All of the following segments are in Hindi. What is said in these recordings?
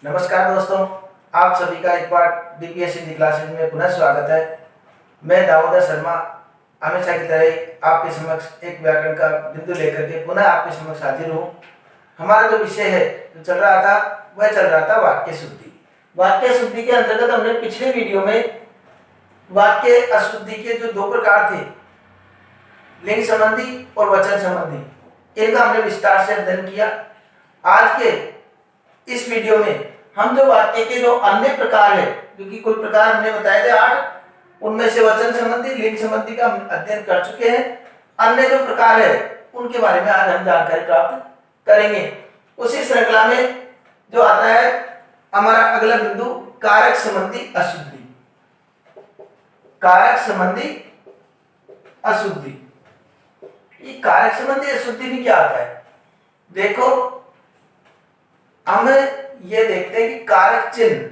नमस्कार दोस्तों, आप सभी का एक बार डीपीएस हिंदी क्लासेज में पुनः स्वागत है। मैं दामोदर शर्मा हमेशा की तरह आपके समक्ष एक व्याकरण का बिंदु लेकर के पुनः आपके समक्ष हाजिर हूँ। हमारा जो विषय है जो चल रहा था वह चल रहा था वाक्य शुद्धि। वाक्य शुद्धि के अंतर्गत हमने पिछले वीडियो में वाक्य अशुद्धि के जो दो प्रकार थे, लिंग संबंधी और वचन संबंधी, इनका हमने विस्तार से अध्ययन किया। आज के इस वीडियो में हम जो वाक्य के जो अन्य प्रकार है, क्योंकि कुल प्रकार हमने बताए थे 8, उनमें से वचन संबंधी, लिंग संबंधी का हम अध्ययन कर चुके हैं। अन्य जो प्रकार है उनके बारे में आज हम जानकारी प्राप्त करेंगे। उसी श्रृंखला में जो आता है हमारा अगला बिंदु, कारक संबंधी अशुद्धि। कारक संबंधी अशुद्धि, ये कारक संबंधी अशुद्धि भी क्या आता है? देखो, हम ये देखते हैं कि कारक चिन्हों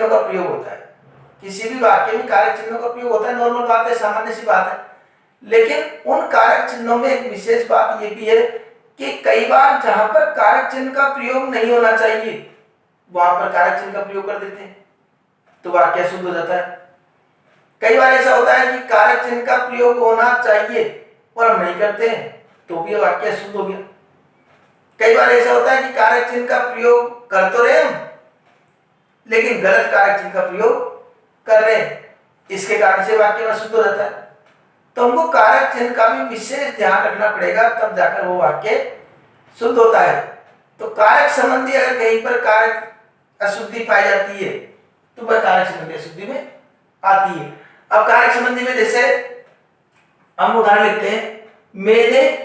का प्रयोग होता है। किसी भी वाक्य में कारक चिन्हों का प्रयोग होता है, नॉर्मल बात है, सामान्य सी बात है। लेकिन उन कारक चिन्हों में एक विशेष बात ये भी है कि कई बार जहां पर कारक चिन्ह का प्रयोग नहीं होना चाहिए वहां पर कारक चिन्ह का प्रयोग कर देते हैं, तो वाक्य अशुद्ध हो जाता है। कई बार ऐसा होता है कि कारक चिन्ह का प्रयोग होना चाहिए और हम नहीं करते हैं, तो भी वाक्य अशुद्ध हो गया। कई बार ऐसा होता है कि कारक चिन्ह का प्रयोग कर तो रहे हम, लेकिन गलत कारक चिन्ह का प्रयोग कर रहे हैं, इसके कारण से वाक्य अशुद्ध हो जाता है। तो हमको कारक चिन्ह का भी विशेष ध्यान रखना पड़ेगा, तब जाकर वो वाक्य शुद्ध होता है। तो कारक संबंधी अगर कहीं पर कारक अशुद्धि पाई जाती है तो वह कारक संबंधी अशुद्धि में आती है। अब कारक संबंधी में जैसे हम उदाहरण लिखते हैं, मैंने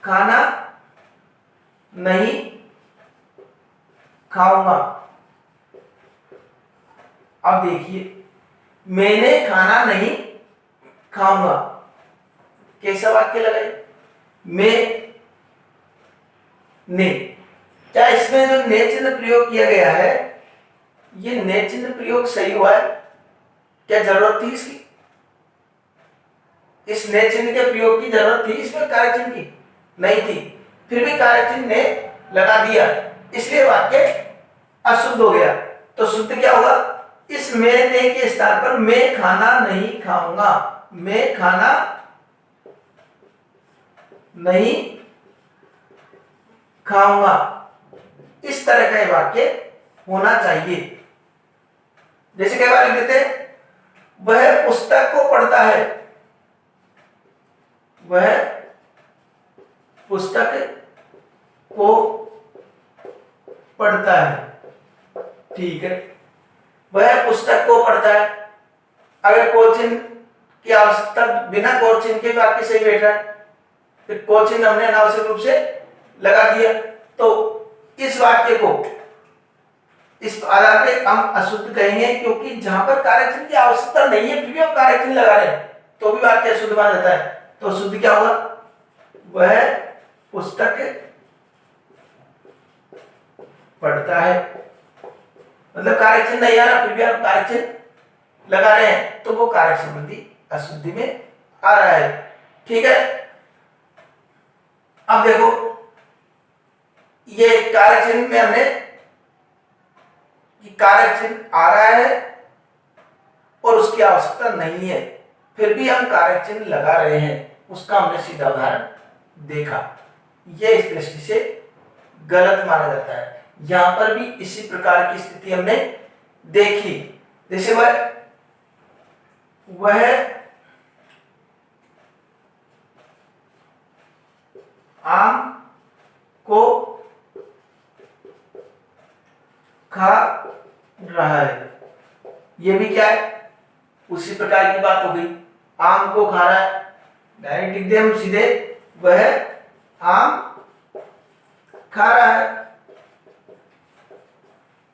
खाना नहीं खाऊंगा। अब देखिए, मैंने खाना नहीं खाऊंगा, कैसा वाक्य लगाए? मैं ने, क्या इसमें जो ने चिन्ह प्रयोग किया गया है, ये ने चिन्ह प्रयोग सही हुआ है? क्या जरूरत थी इसकी? इस ने चिन्ह के प्रयोग की जरूरत थी इसमें कारक चिन्ह की? नहीं थी, फिर भी कारक चिन्ह ने लगा दिया, इसलिए वाक्य अशुद्ध हो गया। तो शुद्ध क्या होगा? इस मैं ने के स्थान पर मैं खाना नहीं खाऊंगा, मैं खाना नहीं खाऊंगा, इस तरह का वाक्य होना चाहिए। जैसे कई बार लिख देते हैं, वह पुस्तक को पढ़ता है, वह पुस्तक को पढ़ता है, ठीक है, वह पुस्तक को पढ़ता है। अगर कोचिन की आवश्यकता बिना कोचिन के वाक्य सही बैठ रहा है, फिर कोचिन हमने अनावश्यक रूप से लगा दिया, तो इस वाक्य को इस आधार पे हम अशुद्ध कहेंगे, क्योंकि जहां पर कारक चिन्ह की आवश्यकता नहीं है फिर भी हम कारक चिन्ह लगा रहे हैं, तो भी वाक्य अशुद्ध माना जाता है। तो शुद्ध क्या होगा? वह पुस्तक पढ़ता है, मतलब कारक चिन्ह नहीं आ रहा फिर भी हम कारक चिन्ह लगा रहे हैं, तो वो कारक संबंधी अशुद्धि में आ रहा है। ठीक है, अब देखो, ये कारक चिन्ह में हमने कि कारक चिन्ह आ रहा है और उसकी आवश्यकता नहीं है, फिर भी हम कारक चिन्ह लगा रहे हैं, उसका हमने सीधा उदाहरण देखा। यह इस दृष्टि से गलत माना जाता है। यहां पर भी इसी प्रकार की स्थिति हमने देखी। जैसे वह आम को खा रहा है, यह भी क्या है? उसी प्रकार की बात हो गई। आम को खा रहा है, डायरेक्ट एकदम सीधे वह आम खा रहा है,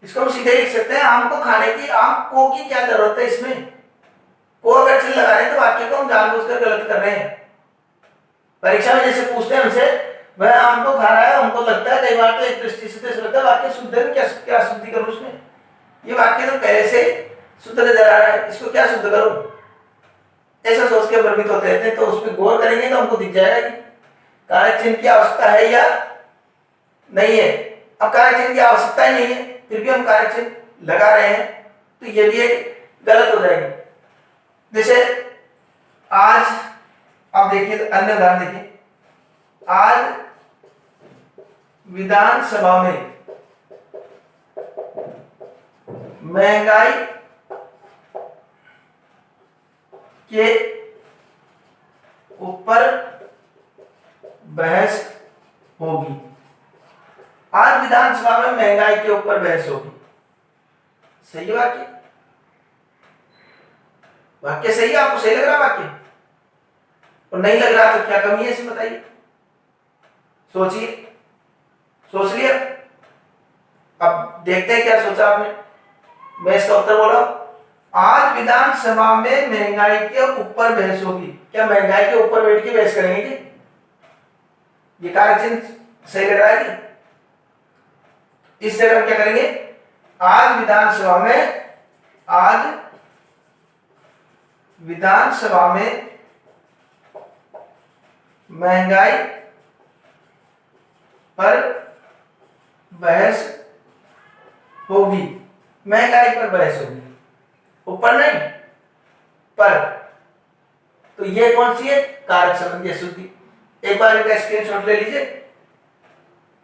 इसको हम सीधे लिख सकते हैं आम को खाने की। आम को की क्या जरूरत है इसमें? को अगर चिन्ह लगा रहे हैं तो वाक्य को हम जानबूझकर गलत कर रहे हैं। परीक्षा में जैसे पूछते हैं हमसे, वह आम को खा रहा है, हमको लगता है कई बार तो एक दृष्टि से ऐसा लगता है वाक्य शुद्ध है, क्या शुद्धि करूं उसमें? ये वाक्य तो पहले से शुद्ध नजर आ रहा है, इसको क्या शुद्ध करूं? ऐसा सोच के भ्रमित होते रहते हैं। तो उस पर गौर करेंगे तो हमको दिख जाएगा कि कारक चिन्ह की आवश्यकता है या नहीं है? अब कारक चिन्ह की आवश्यकता ही नहीं है, फिर भी हम कारक चिन्ह लगा रहे हैं, तो ये भी एक गलत हो जाएगी। जैसे आज, अब देखिए अन्य उदाहरण देखिए, आज विधानसभा में महंगाई के ऊपर बहस होगी। आज विधानसभा में महंगाई के ऊपर बहस होगी। सही है वाक्य? वाक्य सही है? आपको सही लग रहा वाक्य? और नहीं लग रहा तो क्या कमी है इसमें बताइए, सोचिए, सोच लिया? अब देखते हैं क्या सोचा आपने। मैं इसका उत्तर बोला, आज विधानसभा में महंगाई के ऊपर बहस होगी। क्या महंगाई के ऊपर बैठ के बहस करेंगे जी? ये कारक चिन्ह सही लग रहा है जी? इस जगह हम क्या करेंगे, आज विधानसभा में महंगाई पर बहस होगी। महंगाई पर बहस होगी, ऊपर नहीं पर। तो ये कौन सी है? कारक संबंधी अशुद्धि। एक बार इनका स्क्रीनशॉट ले लीजिए,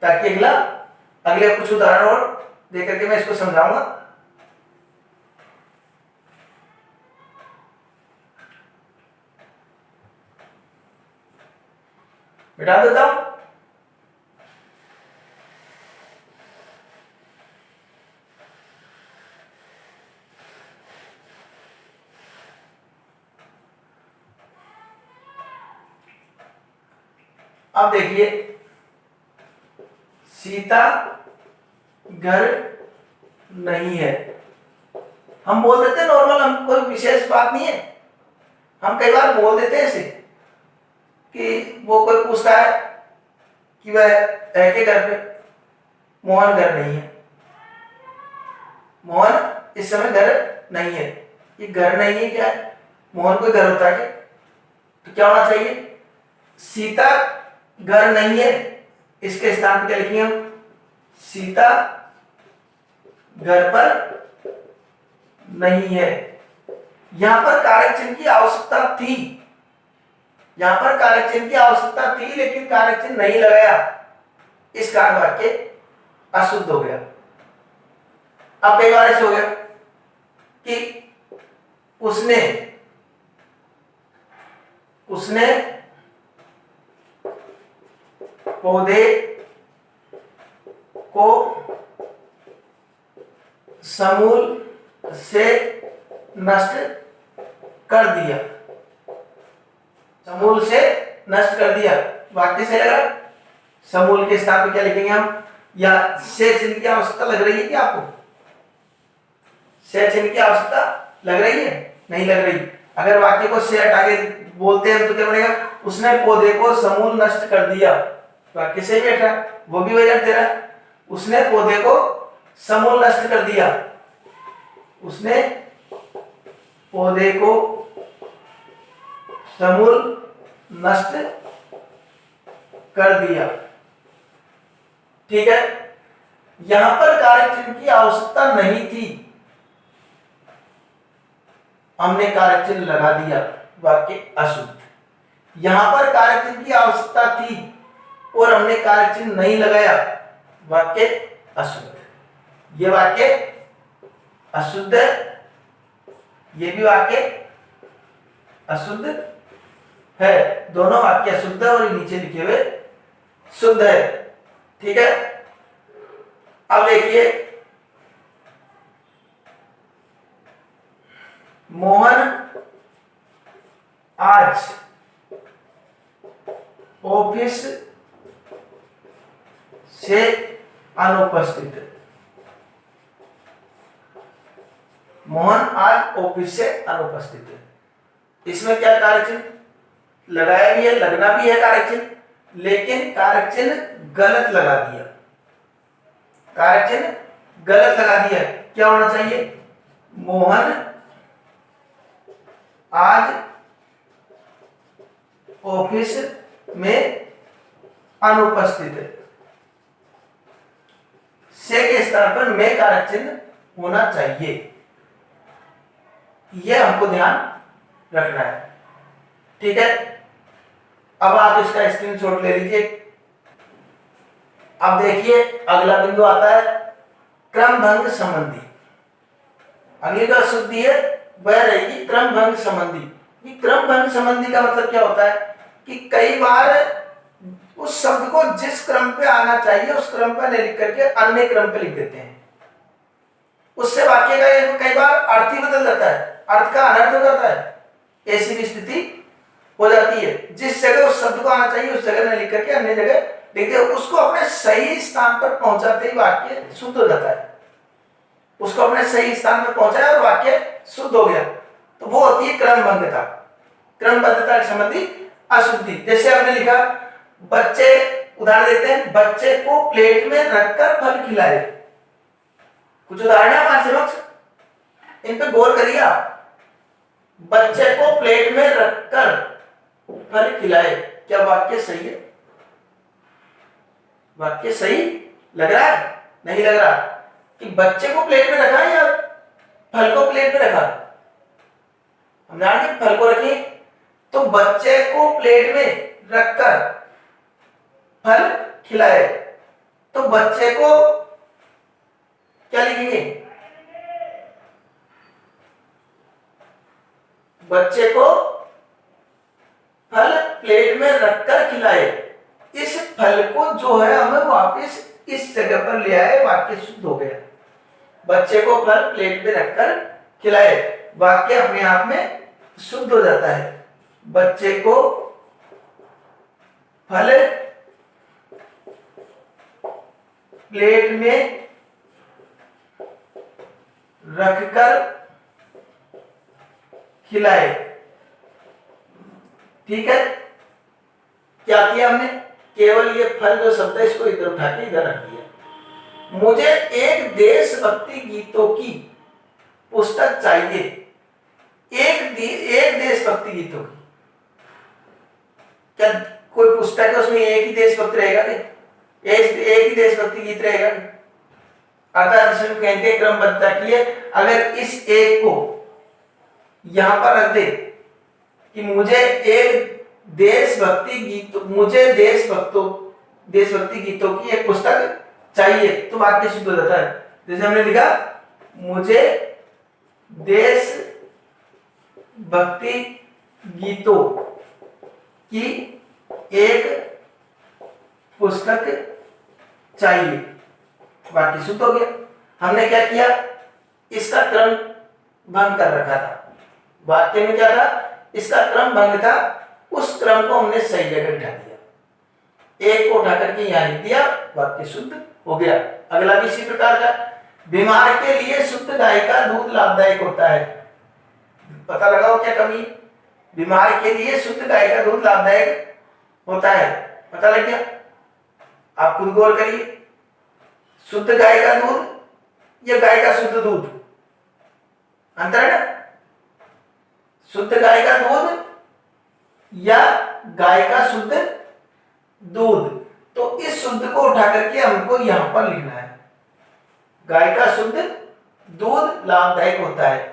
ताकि अगले कुछ उदाहरण और देकर के मैं इसको समझाऊंगा। मिटा देता हूं। अब देखिए, सीता घर नहीं है। हम बोल देते नॉर्मल, हम कोई विशेष बात नहीं है, हम कई बार बोल देते हैं ऐसे कि वो कोई पूछता है कि वह है के घर पे, मोहन घर नहीं है। मोहन इस समय घर नहीं है। ये घर नहीं है क्या है? मोहन कोई घर होता है क्या? तो क्या होना चाहिए? सीता घर नहीं है, इसके स्थान पर क्या लिखेंगे हम? सीता घर पर नहीं है। यहां पर कारक चिन्ह की आवश्यकता थी, यहां पर कारक चिन्ह की आवश्यकता थी, लेकिन कारक चिन्ह नहीं लगाया, इस कारण वाक्य अशुद्ध हो गया। अब कई बार ऐसे हो गया कि उसने पौधे को समूल से नष्ट कर दिया। समूल से नष्ट कर दिया, वाक्य से लगा। समूल के स्थान पर क्या लिखेंगे हम? या से चिन्ह की आवश्यकता लग रही है क्या आपको? से चिन्ह की आवश्यकता लग रही है? नहीं लग रही। अगर वाक्य को से हटा के बोलते हैं तो क्या बनेगा? उसने पौधे को समूल नष्ट कर दिया। वाक्य से बैठ रहा, वो भी वही दे रहा है। उसने पौधे को समूल नष्ट कर दिया। उसने पौधे को समूल नष्ट कर दिया। ठीक है, यहां पर कारक चिन्ह की आवश्यकता नहीं थी, हमने कारक चिन्ह लगा दिया, वाक्य अशुद्ध। यहां पर कारक चिन्ह की आवश्यकता थी और हमने कारक चिन्ह नहीं लगाया, वाक्य अशुद्ध। ये वाक्य अशुद्ध है, ये भी वाक्य अशुद्ध है। दोनों वाक्य अशुद्ध है और ये नीचे लिखे हुए शुद्ध है। ठीक है, अब देखिए, मोहन आज ऑफिस से अनुपस्थित है। मोहन आज ऑफिस से अनुपस्थित है। इसमें क्या कारक चिन्ह लगाया भी है, लगना भी है कारक चिन्ह, लेकिन कारक चिन्ह गलत लगा दिया। कारक चिन्ह गलत लगा दिया। क्या होना चाहिए? मोहन आज ऑफिस में अनुपस्थित है। से के स्थान पर में कारक चिन्ह होना चाहिए, यह हमको ध्यान रखना है। ठीक है, अब आप इसका स्क्रीनशॉट ले लीजिए। अब देखिए अगला बिंदु आता है क्रमभंग संबंधी। अगली जो अशुद्धि है वह रहेगी क्रमभंग संबंधी। ये क्रमभंग संबंधी का मतलब क्या होता है कि कई बार उस शब्द को जिस क्रम पे आना चाहिए उस क्रम पर नहीं लिख करके अन्य क्रम पे लिख देते हैं। उससे वाक्य का कई बार अर्थ ही बदल जाता है, अर्थ का अनर्थ हो जाता है। ऐसी भी स्थिति हो जाती है, जिस जगह उस शब्द को आना चाहिए उस जगह नहीं लिख करके अन्य जगह लिख दे, उसको अपने सही स्थान पर पहुंचाते ही वाक्य शुद्ध हो जाता है। उसको अपने सही स्थान पर पहुंचाया और वाक्य शुद्ध हो गया, तो वो होती है क्रमबद्धता। क्रमबद्धता संबंधी अशुद्धि। जैसे आपने लिखा बच्चे, उदाहरण देते हैं, बच्चे को प्लेट में रखकर फल खिलाए। कुछ उदाहरण है हमारे समक्ष, इन पे गौर करिए आप। बच्चे को प्लेट में रखकर फल खिलाए, क्या वाक्य सही है? वाक्य सही लग रहा है? नहीं लग रहा कि बच्चे को प्लेट में रखा है या फल को प्लेट में रखा। हम जानेंगे फल को रखें, तो बच्चे को प्लेट में रखकर फल खिलाए, तो बच्चे को क्या लिखेंगे? बच्चे को फल प्लेट में रखकर खिलाए। इस फल को जो है हमें वापस इस जगह पर ले आए, वाक्य शुद्ध हो गया। बच्चे को फल प्लेट में रखकर खिलाए, वाक्य अपने आप में शुद्ध हो जाता है। बच्चे को फल प्लेट में रखकर खिलाए। ठीक है, क्या किया हमने? केवल ये फल जो शब्द है इसको इधर उठा के इधर रख दिया। मुझे एक देशभक्ति गीतों की पुस्तक चाहिए। एक देशभक्ति गीतों की, क्या कोई पुस्तक है उसमें एक ही देशभक्त रहेगा? एक ही देशभक्ति गीत रहेगा? अर्थात इसमें कहते हैं क्रमबद्धता की है। अगर इस एक को यहां पर रख दे कि मुझे एक देशभक्ति गीतों की एक पुस्तक चाहिए, तो वाक्य शुद्ध हो जाता है। जैसे हमने लिखा मुझे देश भक्ति गीतों की एक पुस्तक चाहिए, वाक्य शुद्ध हो गया। हमने क्या किया? इसका क्रम भंग कर रखा था। वाक्य में क्या था? इसका क्रम भंग था, उस क्रम को हमने सही जगह बिठा दिया। एक को उठा करके यहां लिख दिया, वाक्य शुद्ध हो गया। अगला भी इसी प्रकार का, बीमार के लिए शुद्ध गाय का दूध लाभदायक होता है। पता लगाओ क्या कमी? बीमार के लिए शुद्ध गाय का दूध लाभदायक होता है, पता लग गया? आप खुद गौर करिए, शुद्ध गाय का दूध या गाय का शुद्ध दूध, अंतर है ना? शुद्ध गाय का दूध या गाय का शुद्ध दूध, तो इस शुद्ध को उठा करके हमको यहां पर लिखना है। गाय का शुद्ध दूध लाभदायक होता है।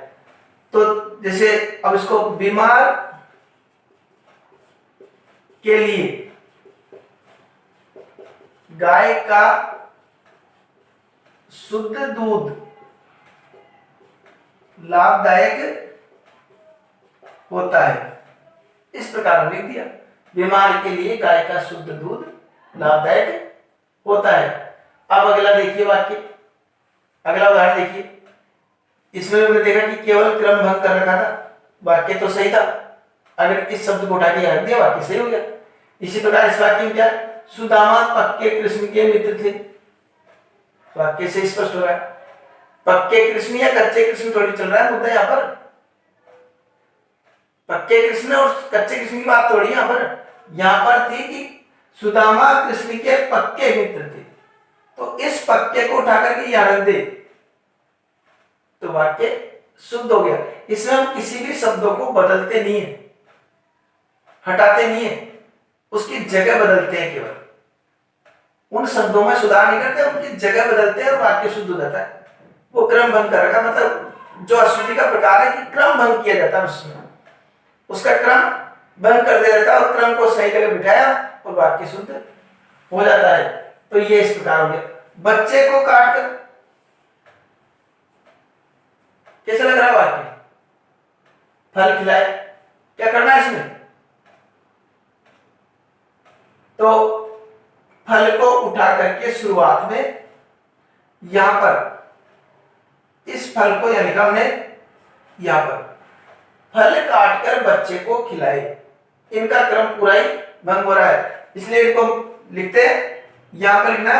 तो जैसे अब इसको बीमार के लिए गाय का शुद्ध दूध लाभदायक होता है, इस प्रकार हम लिख दिया। बीमार के लिए गाय का शुद्ध दूध लाभदायक होता है। अब अगला देखिए वाक्य, अगला उदाहरण देखिए। इसमें हमने देखा कि केवल क्रम भंग कर रखा था, वाक्य तो सही था। अगर इस शब्द को उठा के रख दिया, वाक्य सही हो गया। इसी प्रकार इस वाक्य में क्या? सुदामा पक्के कृष्ण के मित्र थे, वाक्य से स्पष्ट हो रहा है। पक्के कृष्ण या कच्चे कृष्ण थोड़ी चल रहा है मुद्दा यहाँ पर। पक्के कृष्ण और कच्चे कृष्ण की बात थोड़ी यहाँ पर थी कि सुदामा कृष्ण के पक्के मित्र थे, तो इस पक्के को उठा करके यहां रख दे तो वाक्य शुद्ध हो गया। इसमें हम किसी भी शब्दों को बदलते नहीं है, हटाते नहीं है, उसकी जगह बदलते हैं केवल। उन शब्दों में सुधार नहीं करते, उनकी जगह बदलते हैं और वाक्य शुद्ध हो जाता है। वो क्रम भंग कर रखा, मतलब जो अशुद्धि का प्रकार है कि क्रम भंग किया जाता है, उसमें उसका क्रम भंग कर दिया जाता है और क्रम को सही जगह बिठाया और वाक्य शुद्ध हो जाता है। तो ये इस प्रकार हो गया। बच्चे को काट कर, कैसा लग रहा है वाक्य? फल खिलाए, क्या करना है इसमें? तो फल को उठा करके शुरुआत में यहां पर इस फल को यानी कि हमने यहां पर फल काटकर बच्चे को खिलाए, इनका क्रम पूरा ही भंग हो रहा है, इसलिए इनको लिखते हैं। यहां पर लिखना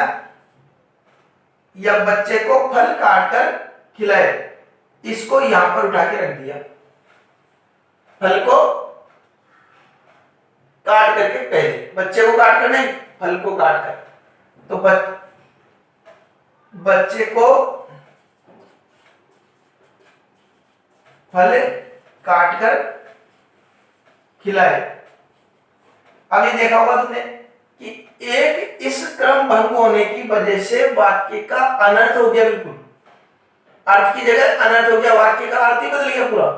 या बच्चे को फल काटकर खिलाए, इसको यहां पर उठा के रख दिया, फल को काट करके पहले, बच्चे को काट कर नहीं, फल को काट कर। तो बच्चे को फल काटकर खिलाए। अब ये देखा होगा तुमने कि एक इस क्रम भंग होने की वजह से वाक्य का अनर्थ हो गया, बिल्कुल अर्थ की जगह अनर्थ हो गया, वाक्य का अर्थ ही बदल गया,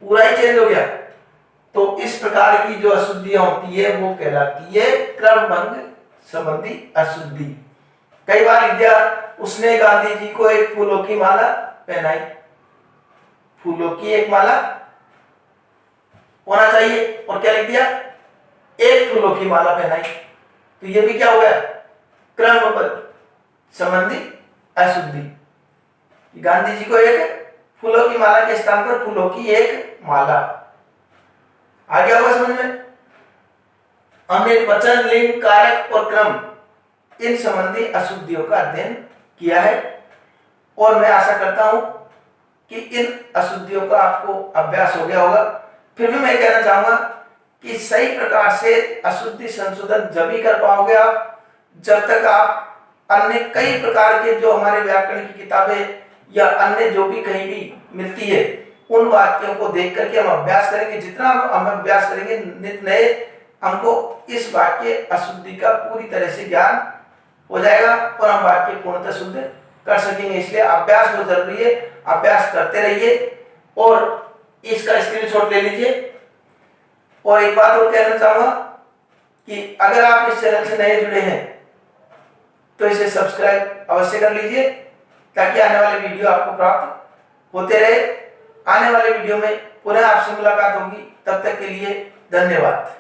पूरा ही चेंज हो गया। तो इस प्रकार की जो अशुद्धियां होती है वो कहलाती है क्रम भंग संबंधी अशुद्धि। कई बार लिख दिया उसने गांधी जी को एक फूलों की माला पहनाई, फूलों की एक माला होना चाहिए, और क्या लिख दिया? एक फूलों की माला पहनाई। तो ये भी क्या हो गया? क्रम संबंधी अशुद्धि। गांधी जी को एक फूलों की माला के स्थान पर फूलों की एक माला। आ गया होगा समझ में? हमने वचन, लिंग, कारक और क्रम इन संबंधी अशुद्धियों का अध्ययन किया है, और मैं आशा करता हूं कि इन अशुद्धियों का आपको अभ्यास हो गया होगा। फिर भी मैं कहना चाहूंगा कि सही प्रकार से अशुद्धि संशोधन जब ही कर पाओगे आप जब तक आप अन्य कई प्रकार के जो हमारे व्याकरण की किताबें या अन्य जो भी कहीं भी मिलती है उन वाक्यों को देख करके हम अभ्यास करेंगे। जितना हम अभ्यास करेंगे नित्य नए हमको इस वाक्य अशुद्धि का पूरी तरह से ज्ञान हो जाएगा और हम वाक्य पूर्णतः शुद्ध कर सकेंगे। इसलिए अभ्यास बहुत जरूरी है, अभ्यास करते रहिए और इसका स्क्रीनशॉट ले लीजिए। और एक बात और कहना चाहूंगा कि अगर आप इस चैनल से नए जुड़े हैं तो इसे सब्सक्राइब अवश्य कर लीजिए ताकि आने वाले वीडियो आपको प्राप्त होते रहे। आने वाले वीडियो में पुनः आपसे मुलाकात होगी, तब तक के लिए धन्यवाद।